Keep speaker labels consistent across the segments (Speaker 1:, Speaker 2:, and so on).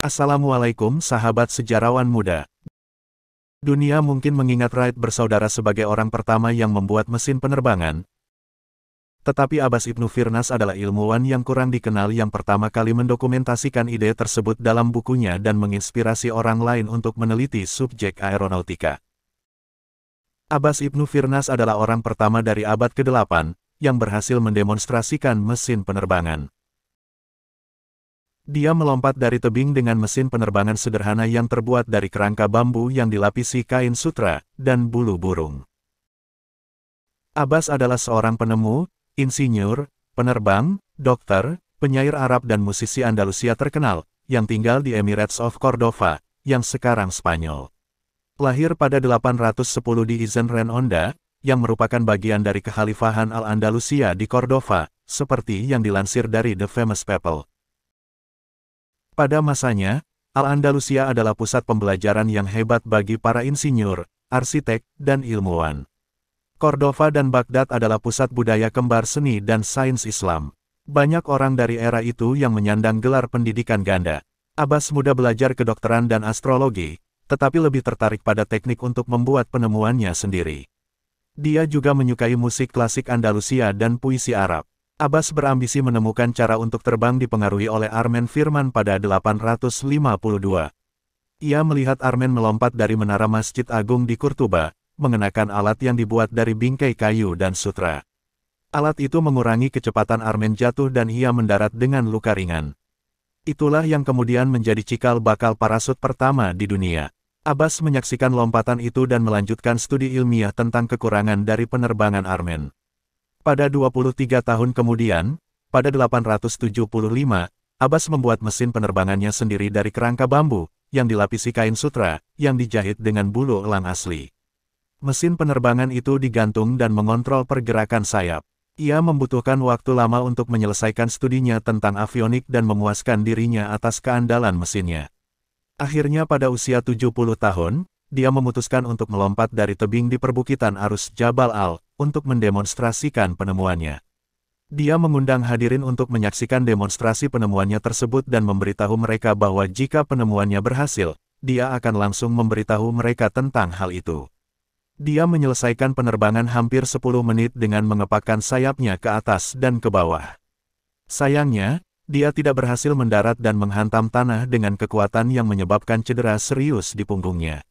Speaker 1: Assalamualaikum sahabat sejarawan muda. Dunia mungkin mengingat Wright bersaudara sebagai orang pertama yang membuat mesin penerbangan. Tetapi Abbas Ibnu Firnas adalah ilmuwan yang kurang dikenal yang pertama kali mendokumentasikan ide tersebut dalam bukunya dan menginspirasi orang lain untuk meneliti subjek aeronautika. Abbas Ibnu Firnas adalah orang pertama dari abad ke-8 yang berhasil mendemonstrasikan mesin penerbangan. Dia melompat dari tebing dengan mesin penerbangan sederhana yang terbuat dari kerangka bambu yang dilapisi kain sutra dan bulu burung. Abbas adalah seorang penemu, insinyur, penerbang, dokter, penyair Arab dan musisi Andalusia terkenal, yang tinggal di Emirates of Cordova, yang sekarang Spanyol. Lahir pada 810 di Izenren Onda, yang merupakan bagian dari Kekhalifahan Al-Andalusia di Cordova, seperti yang dilansir dari The Famous People. Pada masanya, Al-Andalusia adalah pusat pembelajaran yang hebat bagi para insinyur, arsitek, dan ilmuwan. Cordova dan Baghdad adalah pusat budaya kembar seni dan sains Islam. Banyak orang dari era itu yang menyandang gelar pendidikan ganda. Abbas muda belajar kedokteran dan astrologi, tetapi lebih tertarik pada teknik untuk membuat penemuannya sendiri. Dia juga menyukai musik klasik Andalusia dan puisi Arab. Abbas berambisi menemukan cara untuk terbang dipengaruhi oleh Armen Firman pada 852. Ia melihat Armen melompat dari menara Masjid Agung di Kurtuba, mengenakan alat yang dibuat dari bingkai kayu dan sutra. Alat itu mengurangi kecepatan Armen jatuh dan ia mendarat dengan luka ringan. Itulah yang kemudian menjadi cikal bakal parasut pertama di dunia. Abbas menyaksikan lompatan itu dan melanjutkan studi ilmiah tentang kekurangan dari penerbangan Armen. Pada 23 tahun kemudian, pada 875, Abbas membuat mesin penerbangannya sendiri dari kerangka bambu, yang dilapisi kain sutra, yang dijahit dengan bulu elang asli. Mesin penerbangan itu digantung dan mengontrol pergerakan sayap. Ia membutuhkan waktu lama untuk menyelesaikan studinya tentang avionik dan memuaskan dirinya atas keandalan mesinnya. Akhirnya pada usia 70 tahun, dia memutuskan untuk melompat dari tebing di perbukitan Arus Jabal Al, untuk mendemonstrasikan penemuannya. Dia mengundang hadirin untuk menyaksikan demonstrasi penemuannya tersebut dan memberitahu mereka bahwa jika penemuannya berhasil, dia akan langsung memberitahu mereka tentang hal itu. Dia menyelesaikan penerbangan hampir 10 menit dengan mengepakkan sayapnya ke atas dan ke bawah. Sayangnya, dia tidak berhasil mendarat dan menghantam tanah dengan kekuatan yang menyebabkan cedera serius di punggungnya.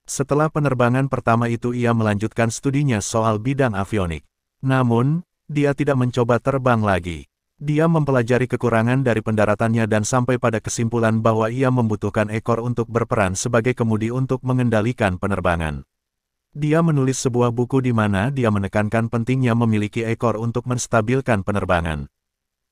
Speaker 1: Setelah penerbangan pertama itu ia melanjutkan studinya soal bidang avionik. Namun, dia tidak mencoba terbang lagi. Dia mempelajari kekurangan dari pendaratannya dan sampai pada kesimpulan bahwa ia membutuhkan ekor untuk berperan sebagai kemudi untuk mengendalikan penerbangan. Dia menulis sebuah buku di mana dia menekankan pentingnya memiliki ekor untuk menstabilkan penerbangan.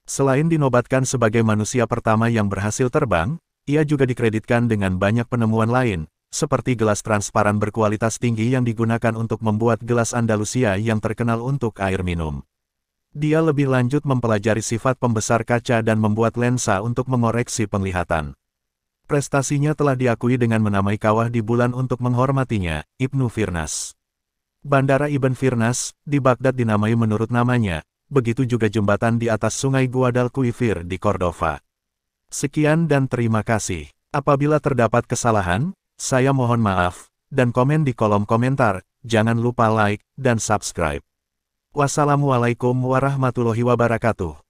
Speaker 1: Selain dinobatkan sebagai manusia pertama yang berhasil terbang, ia juga dikreditkan dengan banyak penemuan lain, seperti gelas transparan berkualitas tinggi yang digunakan untuk membuat gelas Andalusia yang terkenal untuk air minum. Dia lebih lanjut mempelajari sifat pembesar kaca dan membuat lensa untuk mengoreksi penglihatan. Prestasinya telah diakui dengan menamai kawah di bulan untuk menghormatinya, Ibnu Firnas. Bandara Ibn Firnas, di Baghdad dinamai menurut namanya, begitu juga jembatan di atas sungai Guadalquivir di Cordova. Sekian dan terima kasih. Apabila terdapat kesalahan, saya mohon maaf, dan komen di kolom komentar, jangan lupa like dan subscribe. Wassalamualaikum warahmatullahi wabarakatuh.